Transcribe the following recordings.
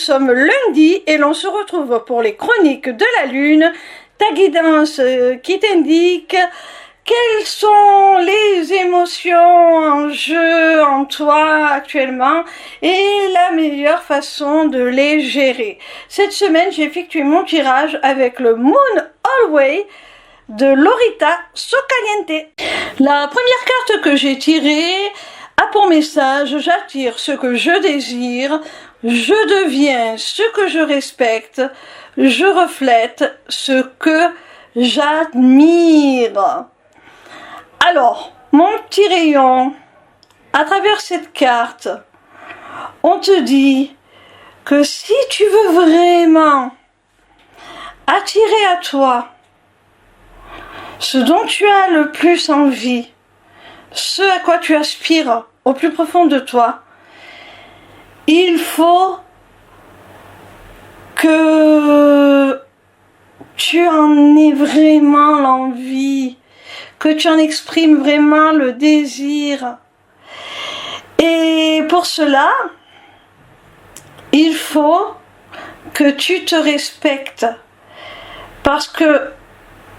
sommes lundi et l'on se retrouve pour les chroniques de la Lune, ta guidance qui t'indique quelles sont les émotions en jeu en toi actuellement et la meilleure façon de les gérer. Cette semaine, j'ai effectué mon tirage avec le Moon Always de Lorita Socaliente. La première carte que j'ai tirée a pour message: j'attire ce que je désire, je deviens ce que je respecte, je reflète ce que j'admire. Alors, mon petit rayon, à travers cette carte, on te dit que si tu veux vraiment attirer à toi ce dont tu as le plus envie, ce à quoi tu aspires au plus profond de toi, il faut que tu en aies vraiment l'envie, que tu en exprimes vraiment le désir. Et pour cela, il faut que tu te respectes, parce que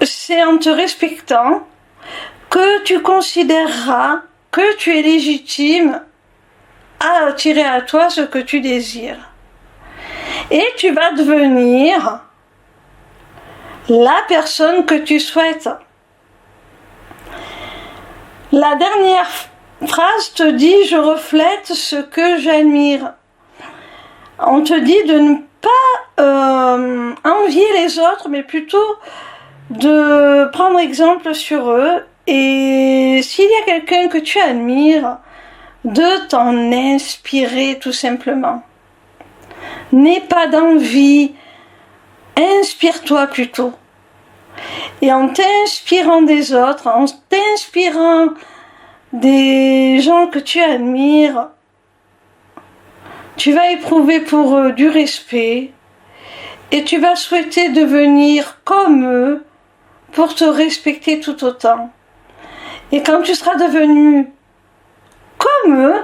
c'est en te respectant que tu considéreras que tu es légitime à attirer à toi ce que tu désires. Et tu vas devenir la personne que tu souhaites. La dernière phrase te dit: je reflète ce que j'admire. On te dit de ne pas envier les autres, mais plutôt de prendre exemple sur eux. Et s'il y a quelqu'un que tu admires, de t'en inspirer tout simplement. N'aie pas d'envie, inspire-toi plutôt. Et en t'inspirant des autres, en t'inspirant des gens que tu admires, tu vas éprouver pour eux du respect et tu vas souhaiter devenir comme eux pour te respecter tout autant. Et quand tu seras devenu comme eux,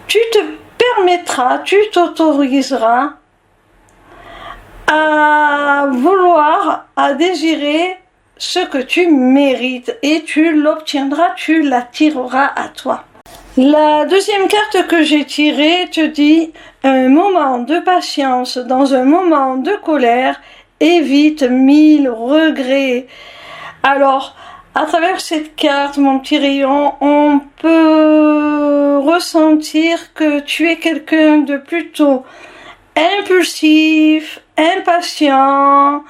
tu te permettras, tu t'autoriseras à vouloir, à désirer ce que tu mérites et tu l'obtiendras, tu l'attireras à toi. La deuxième carte que j'ai tirée te dit: un moment de patience dans un moment de colère évite 1000 regrets. Alors, à travers cette carte, mon petit rayon, on peut ressentir que tu es quelqu'un de plutôt impulsif, impatient,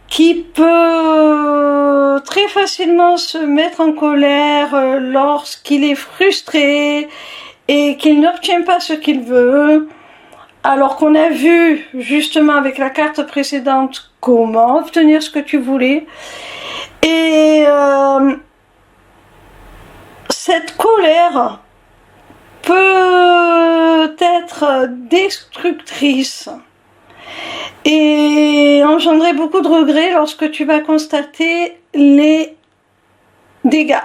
qui peut très facilement se mettre en colère lorsqu'il est frustré et qu'il n'obtient pas ce qu'il veut, alors qu'on a vu justement avec la carte précédente comment obtenir ce que tu voulais. Et cette colère peut être destructrice et engendrer beaucoup de regrets lorsque tu vas constater les dégâts.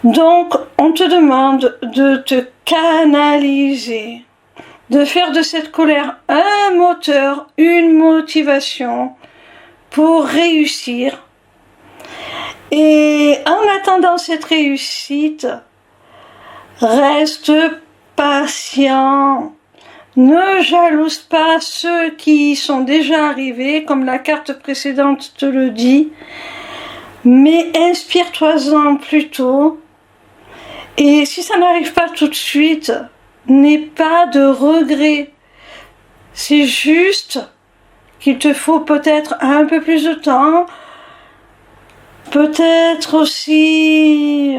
Donc, on te demande de te canaliser, de faire de cette colère un moteur, une motivation pour réussir. Et en attendant cette réussite, reste patient. Ne jalouse pas ceux qui sont déjà arrivés, comme la carte précédente te le dit, mais inspire-toi-en plutôt. Et si ça n'arrive pas tout de suite, n'aie pas de regrets. C'est juste qu'il te faut peut-être un peu plus de temps, peut-être aussi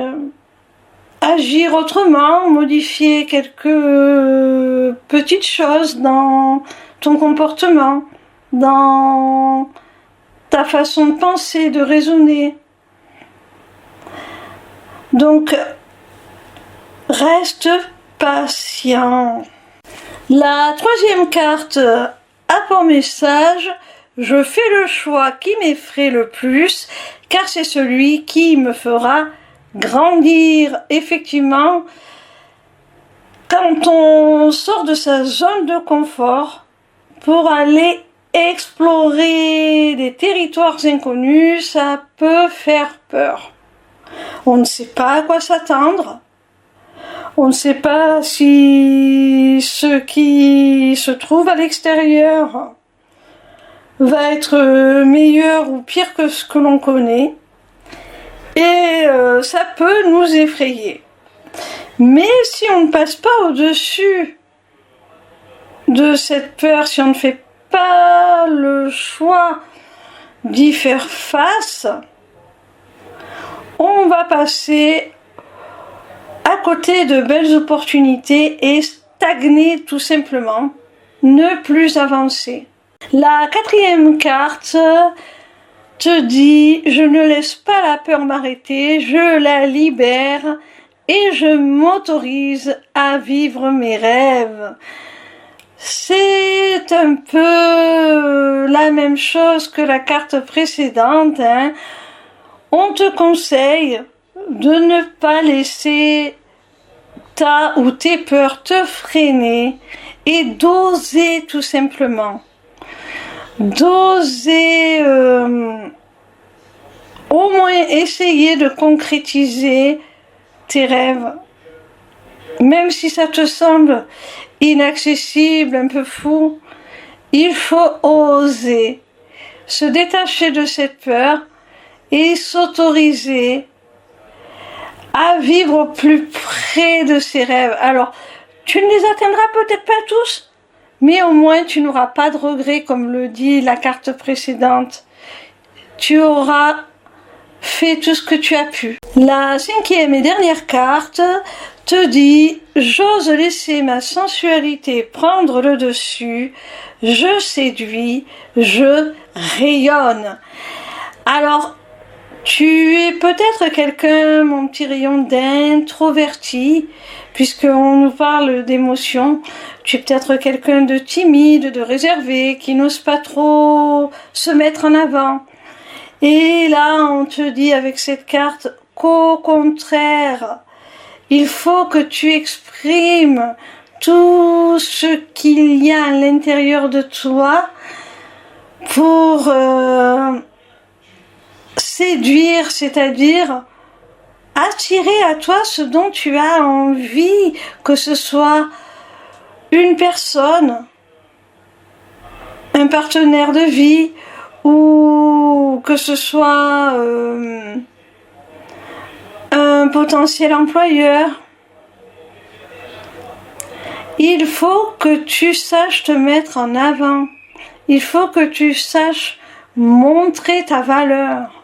agir autrement, modifier quelques petites choses dans ton comportement, dans ta façon de penser, de raisonner. Donc, reste patient. La troisième carte a pour message: je fais le choix qui m'effraie le plus, car c'est celui qui me fera grandir. Effectivement, quand on sort de sa zone de confort pour aller explorer des territoires inconnus, ça peut faire peur. On ne sait pas à quoi s'attendre. On ne sait pas si ce qui se trouve à l'extérieur va être meilleur ou pire que ce que l'on connaît. Et ça peut nous effrayer. Mais si on ne passe pas au-dessus de cette peur, si on ne fait pas le choix d'y faire face, on va passer à côté de belles opportunités et stagner tout simplement, ne plus avancer. La 4e carte te dit: je ne laisse pas la peur m'arrêter, je la libère et je m'autorise à vivre mes rêves. C'est un peu la même chose que la carte précédente, hein. On te conseille de ne pas laisser ta ou tes peurs te freiner et d'oser tout simplement. D'oser au moins essayer de concrétiser tes rêves. Même si ça te semble inaccessible, un peu fou, il faut oser se détacher de cette peur et s'autoriser à vivre au plus près de ses rêves. Alors, tu ne les atteindras peut-être pas tous, mais au moins tu n'auras pas de regrets, comme le dit la carte précédente. Tu auras fait tout ce que tu as pu. La 5e et dernière carte te dit: j'ose laisser ma sensualité prendre le dessus, je séduis, je rayonne. Alors, tu es peut-être quelqu'un, mon petit rayon, d'introverti, puisqu'on nous parle d'émotions. Tu es peut-être quelqu'un de timide, de réservé, qui n'ose pas trop se mettre en avant. Et là, on te dit avec cette carte qu'au contraire, il faut que tu exprimes tout ce qu'il y a à l'intérieur de toi pour séduire, c'est-à-dire attirer à toi ce dont tu as envie, que ce soit une personne, un partenaire de vie, ou que ce soit un potentiel employeur. Il faut que tu saches te mettre en avant. Il faut que tu saches montrer ta valeur.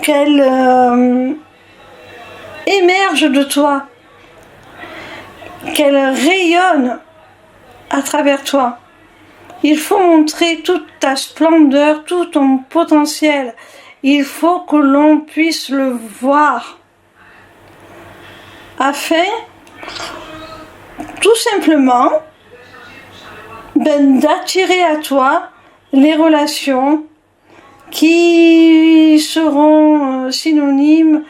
Qu'elle émerge de toi. Qu'elle rayonne à travers toi. Il faut montrer toute ta splendeur, tout ton potentiel. Il faut que l'on puisse le voir. Afin, tout simplement, d'attirer à toi les relations qui seront synonymes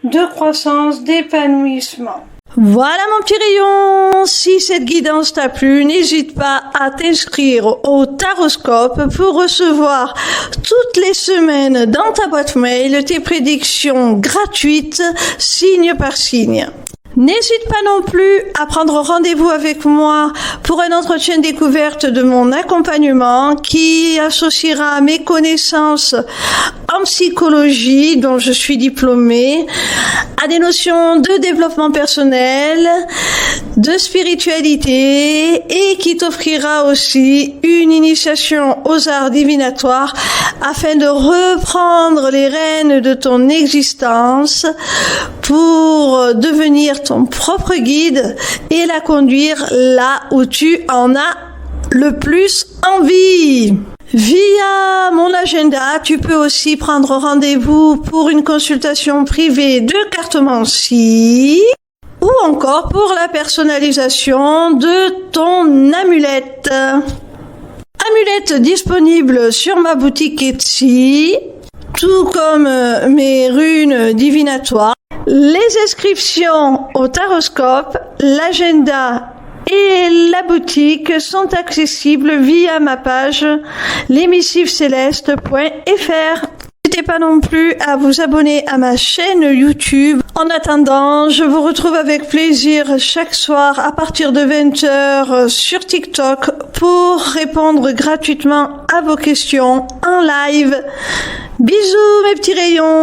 de croissance, d'épanouissement. Voilà mon petit rayon, si cette guidance t'a plu, n'hésite pas à t'inscrire au Taroscope pour recevoir toutes les semaines dans ta boîte mail tes prédictions gratuites, signe par signe. N'hésite pas non plus à prendre rendez-vous avec moi pour un entretien découverte de mon accompagnement qui associera mes connaissances en psychologie, dont je suis diplômée, à des notions de développement personnel, de spiritualité et qui t'offrira aussi une initiation aux arts divinatoires afin de reprendre les rênes de ton existence pour devenir ton propre guide et la conduire là où tu en as le plus envie. Via mon agenda, tu peux aussi prendre rendez-vous pour une consultation privée de cartomancie ou encore pour la personnalisation de ton amulette. Amulette disponible sur ma boutique Etsy, tout comme mes runes divinatoires. Les inscriptions au Taroscope, l'agenda et la boutique sont accessibles via ma page lesmissivecélestes.fr. N'hésitez pas non plus à vous abonner à ma chaîne YouTube. En attendant, je vous retrouve avec plaisir chaque soir à partir de 20h sur TikTok pour répondre gratuitement à vos questions en live. Bisous mes petits rayons.